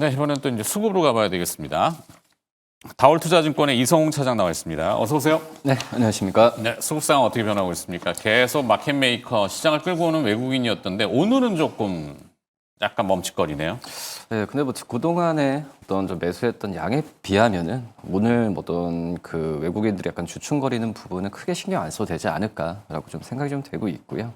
네, 이번엔 또 이제 수급으로 가봐야 되겠습니다. 다올투자증권의 이성웅 차장 나와 있습니다. 어서 오세요. 네, 안녕하십니까. 네, 수급 상황 어떻게 변하고 있습니까? 계속 마켓메이커 시장을 끌고 오는 외국인이었던데 오늘은 조금 약간 멈칫거리네요. 네, 근데 뭐 그동안에 어떤 좀 매수했던 양에 비하면은 오늘 뭐 어떤 그 외국인들이 약간 주춤거리는 부분은 크게 신경 안 써도 되지 않을까라고 좀 생각이 좀 되고 있고요.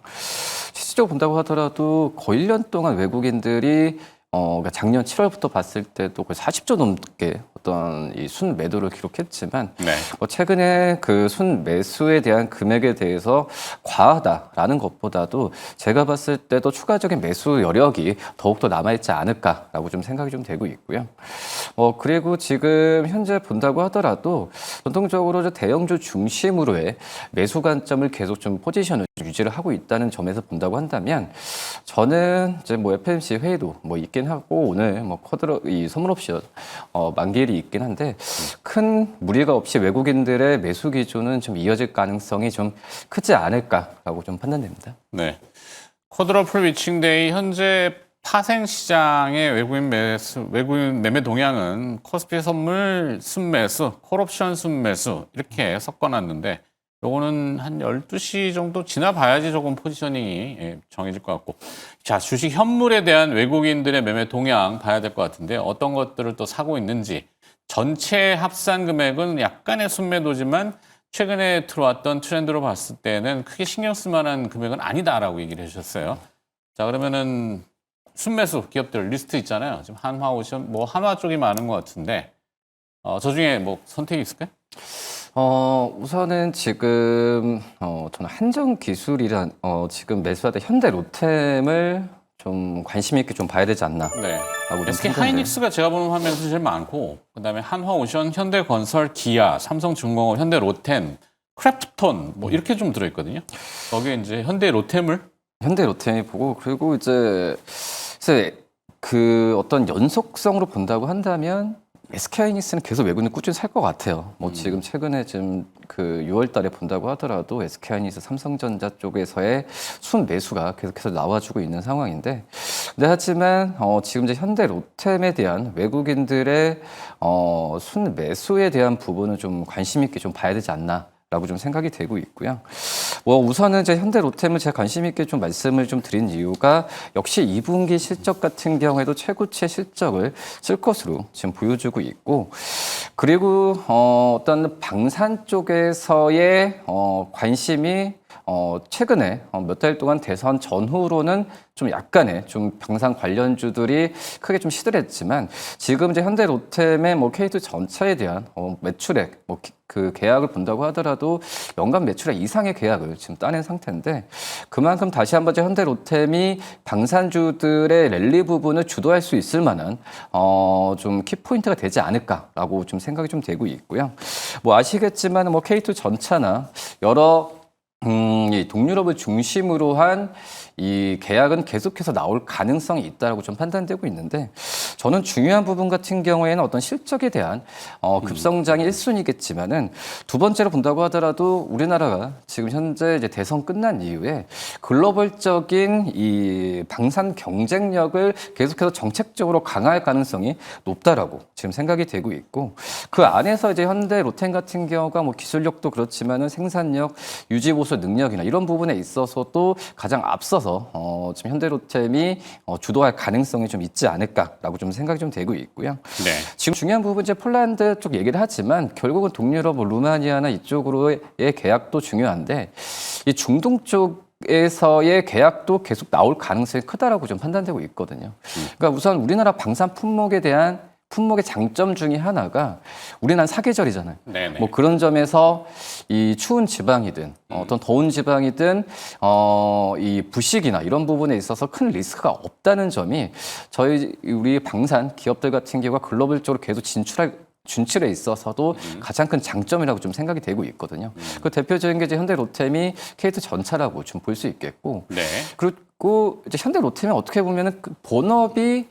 실질적으로 본다고 하더라도 거의 1년 동안 외국인들이 그러니까 작년 7월부터 봤을 때도 거의 40조 넘게 어떤 이 순매도를 기록했지만 네. 뭐 최근에 그 순매수에 대한 금액에 대해서 과하다라는 것보다도 제가 봤을 때도 추가적인 매수 여력이 더욱더 남아있지 않을까라고 좀 생각이 좀 되고 있고요. 그리고 지금 현재 본다고 하더라도 전통적으로 대형주 중심으로의 매수 관점을 계속 좀 포지션을 유지를 하고 있다는 점에서 본다고 한다면 저는 이제 뭐 FMC 회의도 뭐 있긴 하고 오늘 뭐 이 선물옵션 만기일이 있긴 한데 큰 무리가 없이 외국인들의 매수 기조는 좀 이어질 가능성이 좀 크지 않을까라고 좀 판단됩니다. 네. 쿼드러플 위칭데이 현재 파생 시장의 외국인 매매 동향은 코스피 선물 순매수, 콜옵션 순매수 이렇게 섞어놨는데 요거는 한 12시 정도 지나봐야지 조금 포지셔닝이 정해질 것 같고. 자, 주식 현물에 대한 외국인들의 매매 동향 봐야 될 것 같은데 어떤 것들을 또 사고 있는지. 전체 합산 금액은 약간의 순매도지만 최근에 들어왔던 트렌드로 봤을 때는 크게 신경 쓸 만한 금액은 아니다라고 얘기를 해주셨어요. 자, 그러면은 순매수 기업들 리스트 있잖아요. 지금 한화오션, 뭐 한화 쪽이 많은 것 같은데 저 중에 뭐 선택이 있을까요? 우선은 지금 저는 한정기술이란 지금 매수하다 현대로템을 좀 관심 있게 좀 봐야 되지 않나. 네. 라고 좀 SK 판단돼요. 하이닉스가 제가 보는 화면에서 제일 많고 그다음에 한화오션, 현대건설, 기아, 삼성중공업, 현대로템, 크래프톤 뭐 이렇게 좀 들어있거든요. 거기에 이제 현대로템을 현대로템이 보고 그리고 이제 그 어떤 연속성으로 본다고 한다면 SK하이닉스는 계속 외국인 꾸준히 살 것 같아요. 뭐 지금 최근에 지금 그 6월 달에 본다고 하더라도 SK하이닉스 삼성전자 쪽에서의 순 매수가 계속해서 나와주고 있는 상황인데, 근데 하지만 지금 이제 현대로템에 대한 외국인들의 순 매수에 대한 부분은 좀 관심 있게 좀 봐야 되지 않나. 라고 좀 생각이 되고 있고요. 우선은 이제 현대로템을 제가 관심 있게 좀 말씀을 좀 드린 이유가 역시 2분기 실적 같은 경우에도 최고치 실적을 쓸 것으로 지금 보여주고 있고, 그리고 어떤 방산 쪽에서의 관심이 최근에 몇 달 동안 대선 전후로는 좀 약간의 좀 방산 관련주들이 크게 좀 시들했지만 지금 이제 현대로템의 뭐 K2 전체에 대한 매출액 그 계약을 본다고 하더라도 연간 매출액 이상의 계약을 지금 따낸 상태인데 그만큼 다시 한번 이제 현대로템이 방산주들의 랠리 부분을 주도할 수 있을 만한 좀 키포인트가 되지 않을까라고 좀 생각이 좀 되고 있고요. 뭐 아시겠지만 뭐 K2 전차나 여러 이 동유럽을 중심으로 한 이 계약은 계속해서 나올 가능성이 있다라고 좀 판단되고 있는데 저는 중요한 부분 같은 경우에는 어떤 실적에 대한 급성장이 1순위겠지만은 두 번째로 본다고 하더라도 우리나라가 지금 현재 이제 대선 끝난 이후에 글로벌적인 이 방산 경쟁력을 계속해서 정책적으로 강화할 가능성이 높다라고 지금 생각이 되고 있고 그 안에서 이제 현대로템 같은 경우가 뭐 기술력도 그렇지만은 생산력, 유지 보수 능력이나 이런 부분에 있어서도 가장 앞서서 지금 현대로템이 주도할 가능성이 좀 있지 않을까라고 좀 생각이 좀 되고 있고요. 네. 지금 중요한 부분 이제 폴란드 쪽 얘기를 하지만 결국은 동유럽, 루마니아나 이쪽으로의 계약도 중요한데 이 중동 쪽에서의 계약도 계속 나올 가능성이 크다라고 좀 판단되고 있거든요. 그러니까 우선 우리나라 방산 품목의 장점 중에 하나가 우리는 사계절이잖아요. 네네. 뭐 그런 점에서 이 추운 지방이든 어떤 더운 지방이든 이 부식이나 이런 부분에 있어서 큰 리스크가 없다는 점이 우리 방산 기업들 같은 경우가 글로벌적으로 계속 진출에 있어서도 가장 큰 장점이라고 좀 생각이 되고 있거든요. 그 대표적인 게 이제 현대로템이 K2 전차라고 좀 볼 수 있겠고, 네. 그리고 이제 현대로템이 어떻게 보면은 그 본업이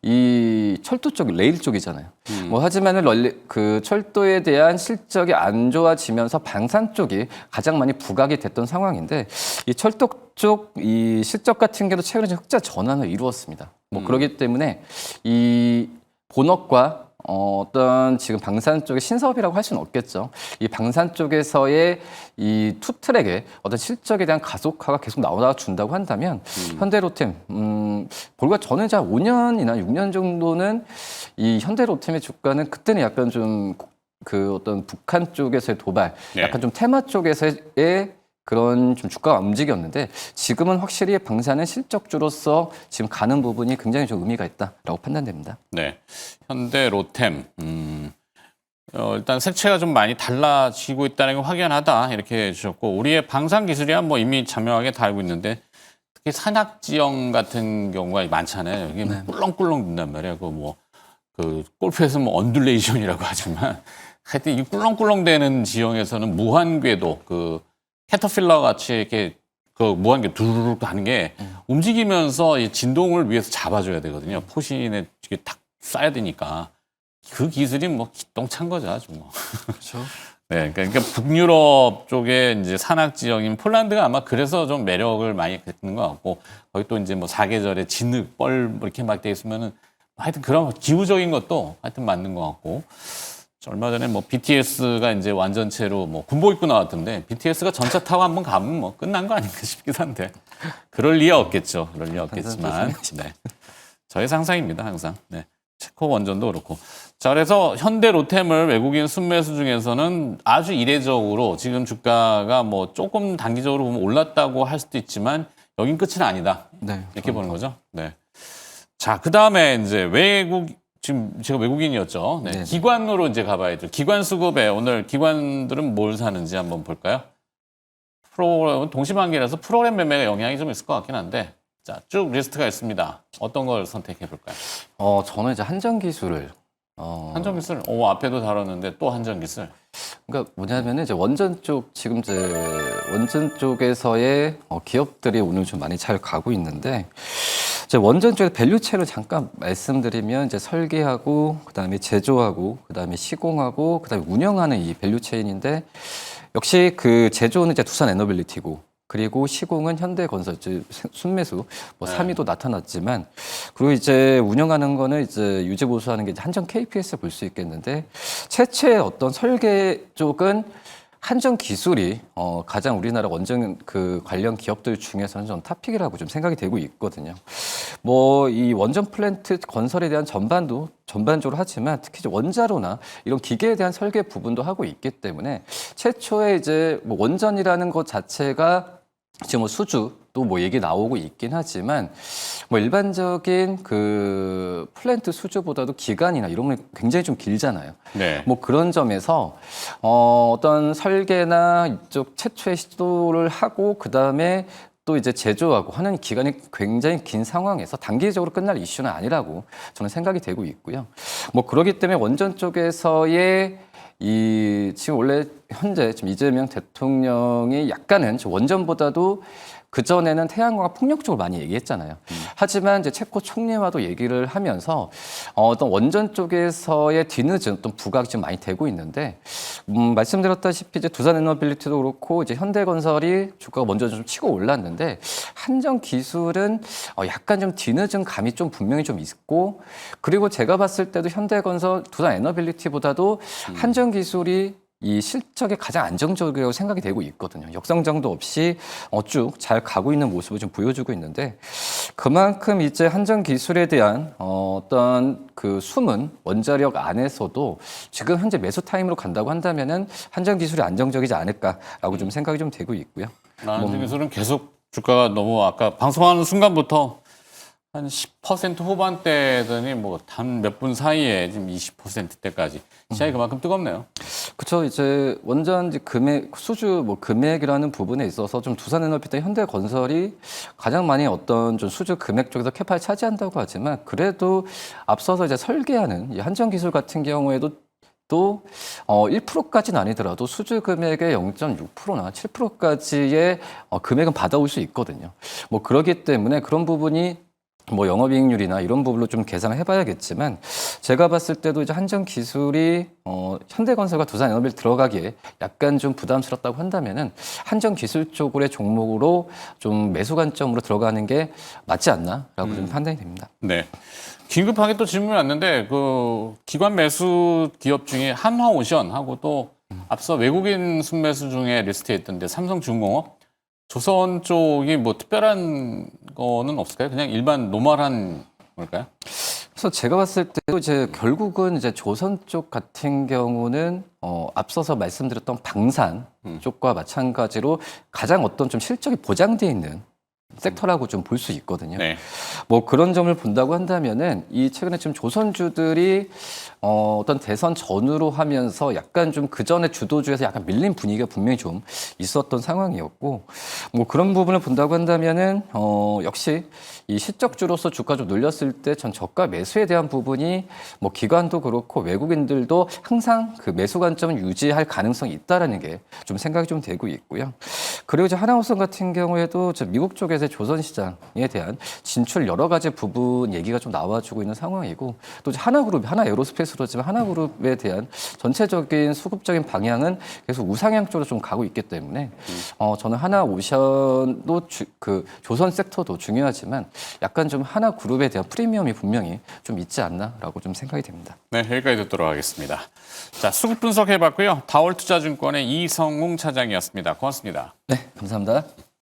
이 철도 쪽, 레일 쪽이잖아요. 뭐 하지만은 그 철도에 대한 실적이 안 좋아지면서 방산 쪽이 가장 많이 부각이 됐던 상황인데 이 철도 쪽 이 실적 같은 경우도 최근에 흑자 전환을 이루었습니다. 뭐 그렇기 때문에 이 본업과 어떤 지금 방산 쪽의 신사업이라고 할 수는 없겠죠. 이 방산 쪽에서의 이 투트랙의 어떤 실적에 대한 가속화가 계속 나오다 준다고 한다면 현대로템, 불과 저는 이제 5년이나 6년 정도는 이 현대로템의 주가는 그때는 약간 좀 그 어떤 북한 쪽에서의 도발, 네. 약간 좀 테마 쪽에서의 그런 좀 주가가 움직였는데 지금은 확실히 방산은 실적주로서 지금 가는 부분이 굉장히 좀 의미가 있다라고 판단됩니다. 네. 현대 로템. 일단 색채가 좀 많이 달라지고 있다는 게 확연하다. 이렇게 해주셨고, 우리의 방산 기술이야 뭐 이미 자명하게 다 알고 있는데, 특히 산악지형 같은 경우가 많잖아요. 이게 네. 꿀렁꿀렁 된단 말이에요. 그 골프에서 뭐 언듈레이션이라고 하지만, 하여튼 이 꿀렁꿀렁 되는 지형에서는 무한궤도, 그 캐터필러 같이 이렇게 그 무한궤 두루룩 하는 게 움직이면서 이 진동을 위해서 잡아줘야 되거든요. 포신에 이게 탁 쏴야 되니까. 그 기술이 뭐 기똥찬 거죠, 아주 뭐. 그렇죠. 네, 그러니까 북유럽 쪽에 이제 산악 지형인 폴란드가 아마 그래서 좀 매력을 많이 갖는 것 같고, 거기 또 이제 뭐 사계절에 진흙, 뻘 뭐 이렇게 막 돼 있으면은 하여튼 그런 기후적인 것도 하여튼 맞는 것 같고. 얼마 전에 뭐 BTS가 이제 완전체로 뭐 군복 입고 나왔던데 BTS가 전차 타고 한번 가면 뭐 끝난 거 아닌가 싶긴 한데 그럴 리야 없겠죠. 그럴 리야 없겠지만 네. 저의 상상입니다, 항상. 네. 체코 원전도 그렇고. 자, 그래서 현대 로템을 외국인 순매수 중에서는 아주 이례적으로 지금 주가가 뭐 조금 단기적으로 보면 올랐다고 할 수도 있지만 여긴 끝은 아니다. 네. 이렇게 보는 거죠. 네. 자, 그 다음에 이제 지금 제가 외국인이었죠. 네. 네네. 기관으로 이제 가봐야죠. 기관 수급에 오늘 기관들은 뭘 사는지 한번 볼까요? 동시만기라서 프로그램 매매가 영향이 좀 있을 것 같긴 한데, 자, 쭉 리스트가 있습니다. 어떤 걸 선택해 볼까요? 저는 이제 한전기술을 한전기술, 앞에도 다뤘는데 또 한전기술. 그러니까 뭐냐면은 이제 원전 쪽 지금 이제 원전 쪽에서의 기업들이 오늘 좀 많이 잘 가고 있는데 이제 원전 쪽에 밸류체를 잠깐 말씀드리면 이제 설계하고 그다음에 제조하고 그다음에 시공하고 그다음에 운영하는 이 밸류체인인데 역시 그 제조는 이제 두산 에너빌리티고 그리고 시공은 현대건설, 즉 순매수, 뭐 네. 3위도 나타났지만 그리고 이제 운영하는 거는 이제 유지보수하는 게 이제 한전 KPS 볼 수 있겠는데 최초의 어떤 설계 쪽은 한전 기술이 가장 우리나라 원전 그 관련 기업들 중에서는 좀 탑픽이라고 좀 생각이 되고 있거든요. 뭐 이 원전 플랜트 건설에 대한 전반적으로 하지만 특히 이제 원자로나 이런 기계에 대한 설계 부분도 하고 있기 때문에 최초에 이제 뭐 원전이라는 것 자체가 지금 뭐 수주도 뭐 얘기 나오고 있긴 하지만 뭐 일반적인 그 플랜트 수주보다도 기간이나 이런 게 굉장히 좀 길잖아요. 네. 뭐 그런 점에서 어떤 설계나 이쪽 최초의 시도를 하고 그 다음에 또 이제 제조하고 하는 기간이 굉장히 긴 상황에서 단기적으로 끝날 이슈는 아니라고 저는 생각이 되고 있고요. 뭐 그렇기 때문에 원전 쪽에서의 이 지금 원래 현재 지금 이재명 대통령이 약간은 원전보다도 그전에는 태양광을 폭력적으로 많이 얘기했잖아요. 하지만 이제 체코 총리와도 얘기를 하면서 어떤 원전 쪽에서의 뒤늦은 어떤 부각이 좀 많이 되고 있는데 말씀드렸다시피 이제 두산에너빌리티도 그렇고 이제 현대건설이 주가가 먼저 좀 치고 올랐는데 한전기술은 약간 좀 뒤늦은 감이 좀 분명히 좀 있고 그리고 제가 봤을 때도 현대건설, 두산에너빌리티보다도 한전기술이 이 실적에 가장 안정적이라고 생각이 되고 있거든요. 역성장도 없이 쭉 잘 가고 있는 모습을 좀 보여주고 있는데 그만큼 이제 한전 기술에 대한 어떤 그 숨은 원자력 안에서도 지금 현재 매수 타임으로 간다고 한다면은 한전 기술이 안정적이지 않을까라고 좀 생각이 좀 되고 있고요. 한전 기술은 계속 주가가 너무 아까 방송하는 순간부터 한 10% 후반대더니 뭐 단 몇 분 사이에 지금 20%대까지 시장이 그만큼 뜨겁네요. 그렇죠. 이제 원전 이제 금액 수주 뭐 금액이라는 부분에 있어서 좀 두산에너비나 현대건설이 가장 많이 어떤 좀 수주 금액 쪽에서 캐파를 차지한다고 하지만 그래도 앞서서 이제 설계하는 이 한전기술 같은 경우에도 또 1%까지는 아니더라도 수주 금액의 0.6%나 7%까지의 금액은 받아올 수 있거든요. 뭐 그렇기 때문에 그런 부분이 뭐 영업이익률이나 이런 부분로 좀 계산을 해봐야겠지만 제가 봤을 때도 이제 한전기술이 현대건설과 두산에너비를 들어가기에 약간 좀 부담스럽다고 한다면은 한전기술 쪽의 종목으로 좀 매수 관점으로 들어가는 게 맞지 않나라고 좀 판단이 됩니다. 네. 긴급하게 또 질문이 왔는데 그 기관 매수 기업 중에 한화오션하고 또 앞서 외국인 순매수 중에 리스트에 있던데 삼성중공업, 조선 쪽이 뭐 특별한 거는 없을까요? 그냥 일반 노멀한 걸까요? 그래서 제가 봤을 때도 이제 결국은 이제 조선 쪽 같은 경우는 앞서서 말씀드렸던 방산 쪽과 마찬가지로 가장 어떤 좀 실적이 보장돼 있는 섹터라고 좀 볼 수 있거든요. 네. 뭐 그런 점을 본다고 한다면은 이 최근에 지금 조선주들이 어떤 대선 전후로 하면서 약간 좀 그 전에 주도주에서 약간 밀린 분위기가 분명히 좀 있었던 상황이었고 뭐 그런 부분을 본다고 한다면은 역시 이 실적주로서 주가 좀 눌렸을 때 전 저가 매수에 대한 부분이 뭐 기관도 그렇고 외국인들도 항상 그 매수 관점을 유지할 가능성이 있다라는 게 좀 생각이 좀 되고 있고요. 그리고 이제 하나우선 같은 경우에도 저 미국 쪽에서 조선 시장에 대한 진출 여러 가지 부분 얘기가 좀 나와주고 있는 상황이고 또 이제 하나그룹, 하나에어로스페이스로지만 하나그룹에 대한 전체적인 수급적인 방향은 계속 우상향 쪽으로 좀 가고 있기 때문에 저는 하나오션도 그 조선 섹터도 중요하지만 약간 좀 하나그룹에 대한 프리미엄이 분명히 좀 있지 않나라고 좀 생각이 됩니다. 네, 여기까지 듣도록 하겠습니다. 자, 수급 분석해봤고요. 다월투자증권의 이성웅 차장이었습니다. 고맙습니다. 네, 감사합니다.